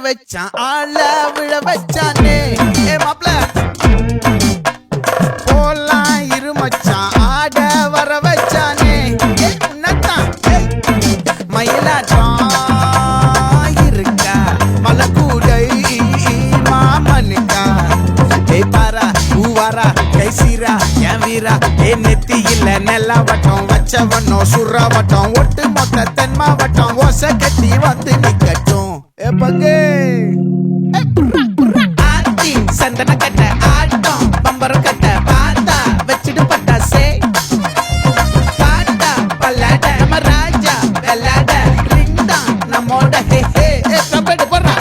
வச்சான் ஆள விழ வச்சானே மாப்ள போலாம் இருமச்சான் ஆட வர வச்சானே உன்னத்தான் மயிலாட்டம் இருக்கா மலக்கூடை மாமனுக்கா பாரா ஊவாரா கைசீரா என் வீரா நெத்தி இல்ல நெல்லா வட்டம் வச்சவனோ சுறா வட்டம் ஒட்டு மொத்த தென் மாவட்டம் ஓசை கட்டி வந்து நிக்கட்டும் பங்கே ஆத்தி சந்தன கட்ட ஆட்டம் பம்பரம் கட்ட பாத்தா வச்சிடு பட்டாசே பாட்டா பல்லாட நம்ம ராஜா வெள்ளாட ரிங் தான் நம்மோட ஹே ஹே கம்பெடு போடுறா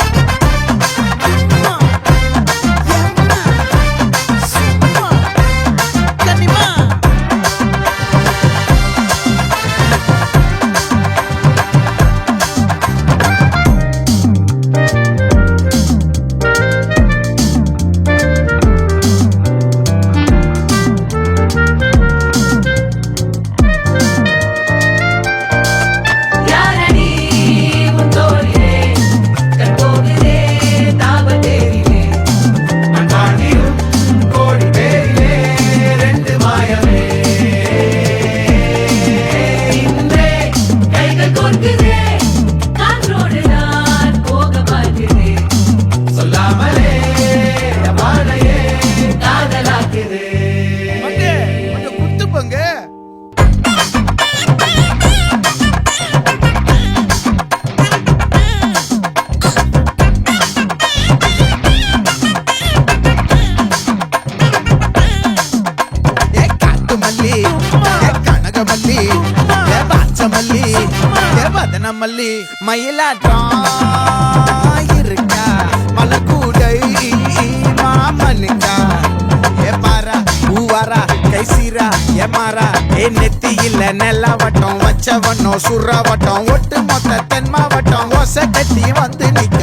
மல்லி மயிலாட்டம் இருக்கா மலக்கூடை மாமனுக்கா பாரா ஊவாரா கைசீரா மாறா நெத்தி இல்ல நெல்லா வட்டம் வச்சவனோ சுறா வட்டம் ஒட்டு மொத்த தென் மாவட்டம் ஓசை கட்டி வந்து நிக்க